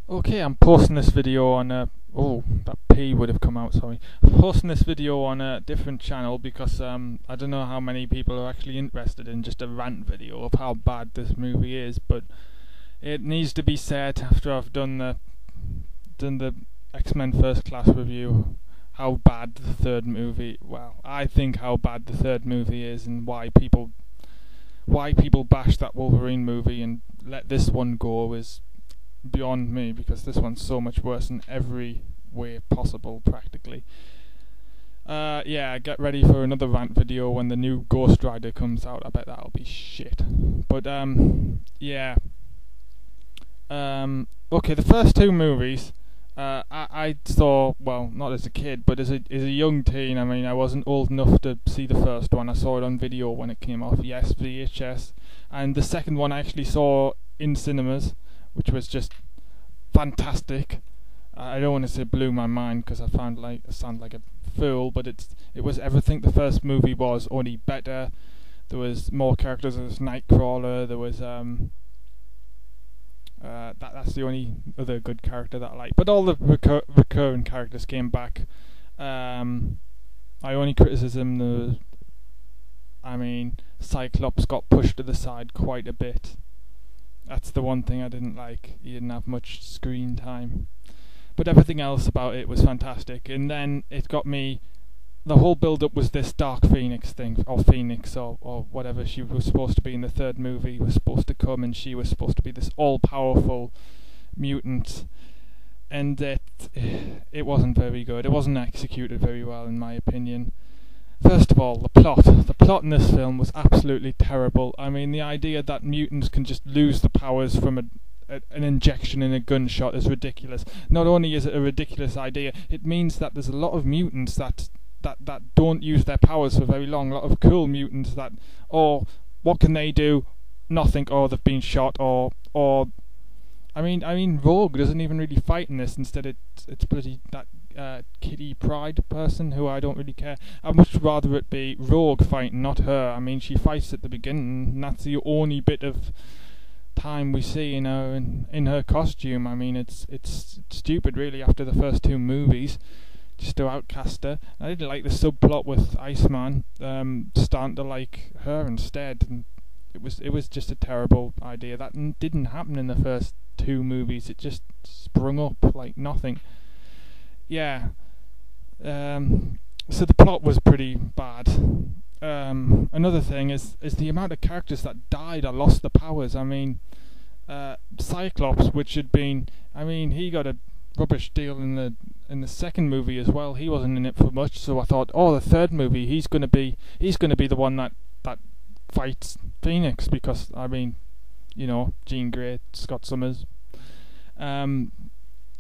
Okay, I'm posting this video on a... Oh, that P would have come out, sorry. I'm posting this video on a different channel because I don't know how many people are actually interested in just a rant video of how bad this movie is, but it needs to be said after I've done the Xmen First Class review, how bad the third movie... Well, I think how bad the third movie is and why people bash that Wolverine movie and let this one go is beyond me, because this one's so much worse in every way possible, practically. Yeah, get ready for another rant video when the new Ghost Rider comes out. I bet that'll be shit. But yeah. Okay, the first two movies I saw, well, not as a kid, but as a young teen. I mean, I wasn't old enough to see the first one. I saw it on video when it came off. Yes, VHS. And the second one I actually saw in cinemas, which was just fantastic. I don't want to say blew my mind because I sound like a fool, but it was everything the first movie was, only better. There was more characters. There was Nightcrawler. There was that's the only other good character that I like. But all the recurring characters came back. My only criticism, Cyclops got pushed to the side quite a bit. That's the one thing I didn't like. He didn't have much screen time. But everything else about it was fantastic. And then it got me... The whole build-up was this Dark Phoenix thing, or Phoenix, or whatever she was supposed to be in the third movie, was supposed to come, and she was supposed to be this all-powerful mutant. And it wasn't very good. It wasn't executed very well, in my opinion. First of all, the plot. The plot in this film was absolutely terrible. I mean, the idea that mutants can just lose the powers from an injection in a gunshot is ridiculous. Not only is it a ridiculous idea, it means that there's a lot of mutants that don't use their powers for very long. A lot of cool mutants that, what can they do? Nothing. Or they've been shot. Or I mean, Rogue doesn't even really fight in this. Instead, it's bloody that Kitty Pryde person who I don't really care. I'd much rather it be Rogue fighting, not her. I mean, she fights at the beginning, and that's the only bit of time we see in her costume. I mean, it's stupid, really, after the first two movies, just to outcast her. I didn't like the subplot with Iceman starting to like her instead, and it was just a terrible idea. That didn't happen in the first two movies. It just sprung up like nothing. Yeah. So the plot was pretty bad. Another thing is the amount of characters that died or lost the powers. I mean, Cyclops, which had been, he got a rubbish deal in the second movie as well. He wasn't in it for much, so I thought, the third movie he's gonna be the one that fights Phoenix, because Jean Grey, Scott Summers.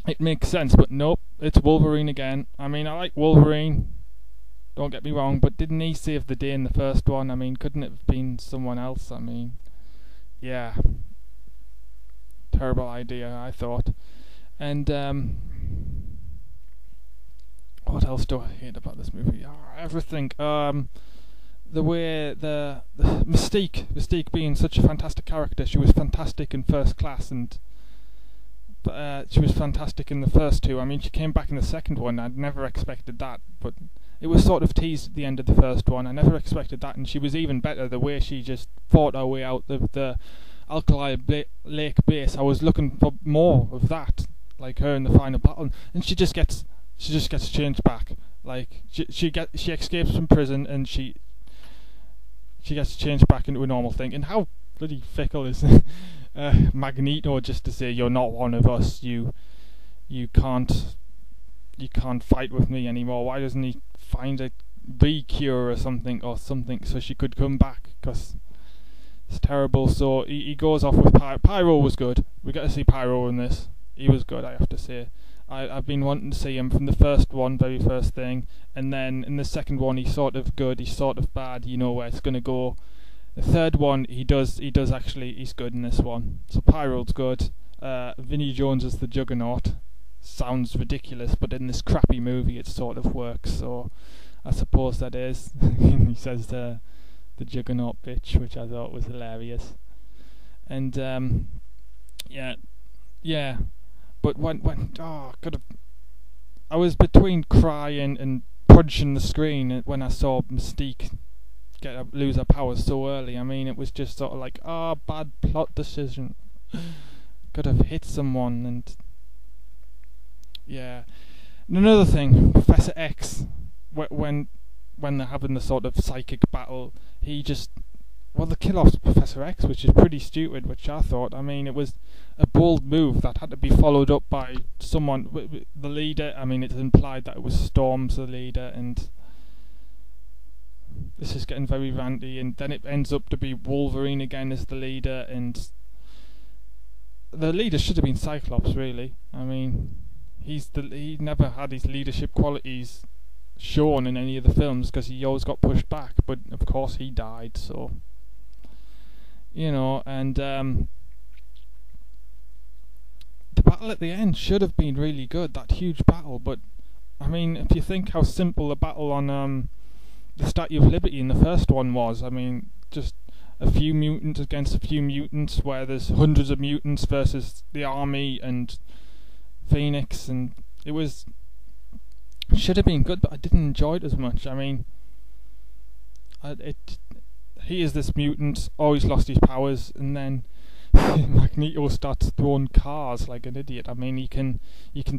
It makes sense, but nope, it's Wolverine again. I mean, I like Wolverine, don't get me wrong, but didn't he save the day in the first one? I mean, couldn't it have been someone else? I mean, yeah, terrible idea, I thought. And what else do I hate about this movie? Everything. The way the Mystique being such a fantastic character. She was fantastic in First Class, and she was fantastic in the first two. I mean, she came back in the second one. I'd never expected that, but it was sort of teased at the end of the first one. I never expected that, and she was even better the way she just fought her way out of the Alkali Lake base. I was looking for more of that, like her in the final battle, and she just gets changed back. Like she escapes from prison, and she gets changed back into a normal thing. And how bloody fickle is Magneto, just to say, you're not one of us, you can't fight with me anymore. Why doesn't he find a re-cure or something so she could come back? Because it's terrible. So he goes off with Pyro was good. We got to see Pyro in this. He was good, I have to say. I've been wanting to see him from the first one, very first thing, and then in the second one he's sort of good, he's sort of bad, you know where it's gonna go. The third one he's good in this one. So Pyro's good. Vinnie Jones as the Juggernaut sounds ridiculous, but in this crappy movie it sort of works, so I suppose that is. He says the Juggernaut bitch, which I thought was hilarious. And yeah. But I was between crying and punching the screen when I saw Mystique lose her powers so early. I mean, it was just sort of like, bad plot decision. Could have hit someone, and yeah. And another thing, Professor X, when they're having the sort of psychic battle, he just, they kill off Professor X, which is pretty stupid, which I thought. I mean, it was a bold move that had to be followed up by someone, the leader. I mean, it's implied that it was Storm's the leader, and this is getting very ranty, and then it ends up to be Wolverine again as the leader, and the leader should have been Cyclops, really. I mean, he never had his leadership qualities shown in any of the films because he always got pushed back, but of course he died, so and the battle at the end should have been really good, that huge battle. But I mean, if you think how simple the battle on the Statue of Liberty in the first one was, I mean, just a few mutants against a few mutants, where there's hundreds of mutants versus the army and Phoenix, and it should have been good, but I didn't enjoy it as much. I mean, he is this mutant, always lost his powers, and then Magneto starts throwing cars like an idiot. I mean, you can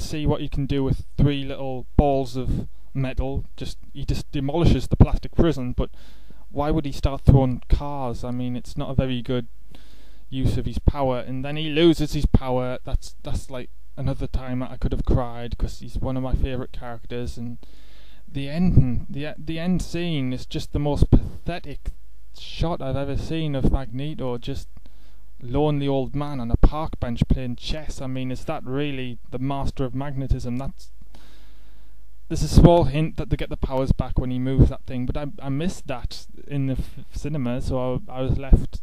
see what you can do with 3 little balls of metal. He just demolishes the plastic prison, but why would he start throwing cars? I mean, it's not a very good use of his power, and then he loses his power. That's like another time I could have cried, because he's one of my favourite characters. And the ending, the end scene is just the most pathetic shot I've ever seen of Magneto, just lonely old man on a park bench playing chess. I mean, is that really the master of magnetism? There's a small hint that they get the powers back when he moves that thing, but I missed that in the cinema, so I was left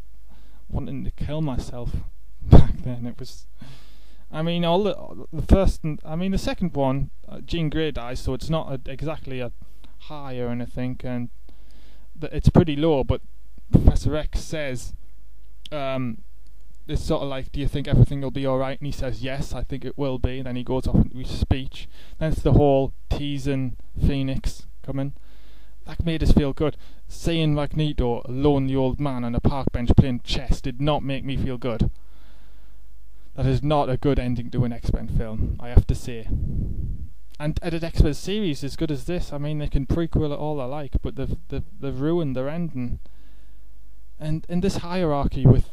wanting to kill myself back then. It was, I mean, the second one, Jean Grey dies, so it's not exactly a high or anything, and it's pretty low. But Professor X says, it's sort of like, do you think everything will be alright? And he says, yes, I think it will be. And then he goes off into his speech. Then it's the whole teasing Phoenix coming. That made us feel good. Seeing Magneto, a lonely old man on a park bench playing chess, did not make me feel good. That is not a good ending to an X-Men film, I have to say. And an X-Men series as good as this, I mean, they can prequel it all they like, but they've ruined their ending. And in this hierarchy with...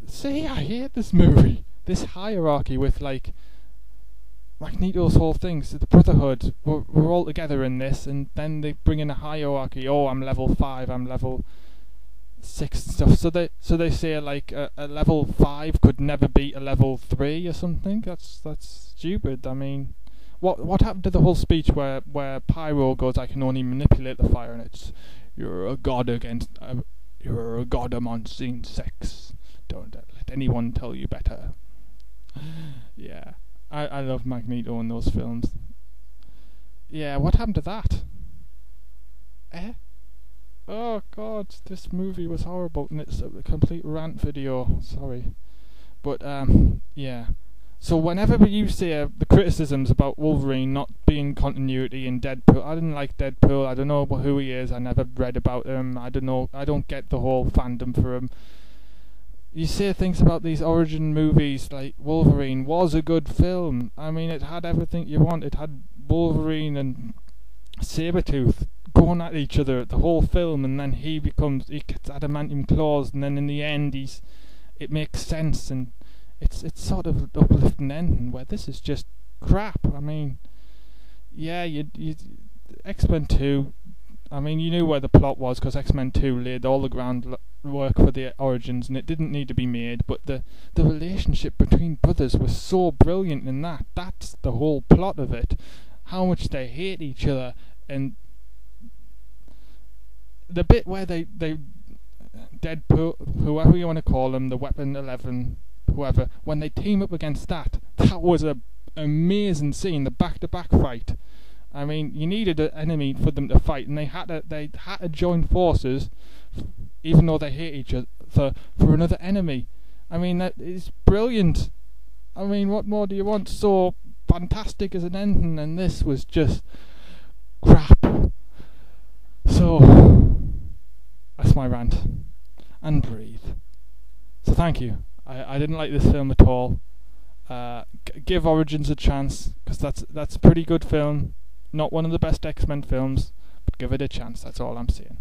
See, I hate this movie. This hierarchy with, like, Magneto's whole thing. So the Brotherhood, we're all together in this, and then they bring in a hierarchy. Oh, I'm level 5, I'm level 6 and stuff. So they say, like, a level 5 could never beat a level 3 or something. That's stupid. I mean, what happened to the whole speech where Pyro goes, I can only manipulate the fire, and it's, you're a god amongst sex. Don't let anyone tell you better. Yeah, I love Magneto in those films. Yeah, what happened to that? Oh god, this movie was horrible, and it's a complete rant video. Sorry, but yeah. So whenever you see the criticisms about Wolverine not being continuity in Deadpool, I didn't like Deadpool. I don't know who he is. I never read about him. I don't know. I don't get the whole fandom for him. You say things about these origin movies, like Wolverine was a good film. I mean, it had everything you want. It had Wolverine and Sabretooth going at each other the whole film, and then he gets adamantium claws, and then in the end it makes sense, and it's sort of an uplifting ending, where this is just crap. I mean, yeah, you X-Men 2, I mean, you knew where the plot was, because X-Men 2 laid all the groundwork for the origins, and it didn't need to be made, but the relationship between brothers was so brilliant in that. That's the whole plot of it. How much they hate each other, and the bit where they Deadpool, whoever you want to call them, the Weapon 11, whoever, when they team up against that was a amazing scene, the back-to-back fight. I mean, you needed an enemy for them to fight, and they had to join forces, even though they hate each other, for another enemy. I mean, that is brilliant. I mean, what more do you want? So fantastic as an ending, and this was just crap. So that's my rant. And breathe. So thank you. I didn't like this film at all. Give Origins a chance, because that's a pretty good film. Not one of the best X-Men films, but give it a chance. That's all I'm saying.